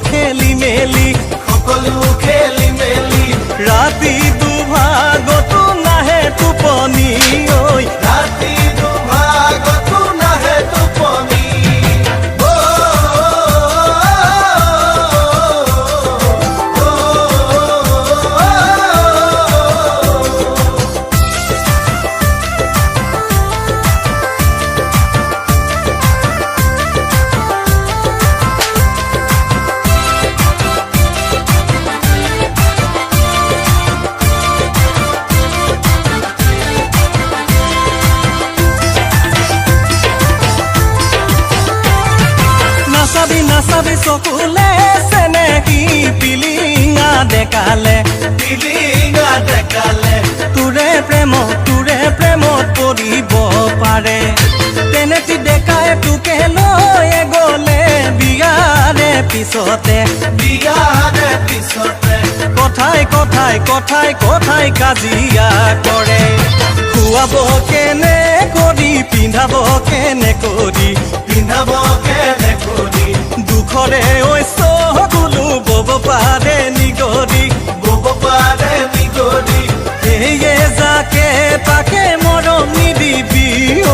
খেলি মেলি ৰাতি দুভাগতো নাহে টোপনি ঐ ৰাতি দুভাগতো নাহে টোপনি নাচাবি চকুলে চেনেহী পিলিঙা ডেকালে তোৰে প্ৰেমত পৰিব পাৰে তেনেটি ডেকাই তোকে লৈ গ'লে বিয়াৰে পিছতে কথাই কাজিয়া কৰে খুৱাব কেনে কৰি পিন্ধাব কেনে কৰি দুখৰে ঐ চকুলো বব পাৰে নিগৰি সেয়ে যাকে তাকে মৰম নিদিবি ঐ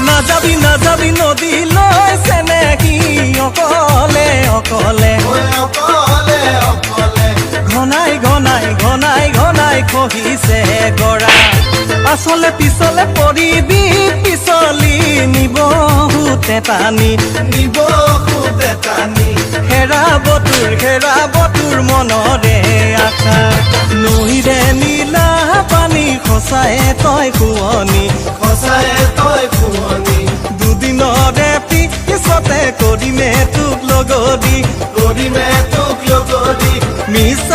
নাযাবি নদীলৈ চেনেহী অকলে ঘনাই খহিছে গৰা পাছলে পিছলে পৰিবি পিছলি নিবহুতে টানি হেৰাবতোৰ মনৰে আশা নৈৰে নীলা পানী সঁচাই তই শুৱনি দুদিনৰে পিছতে কৰিমে তোক লগৰি মিছ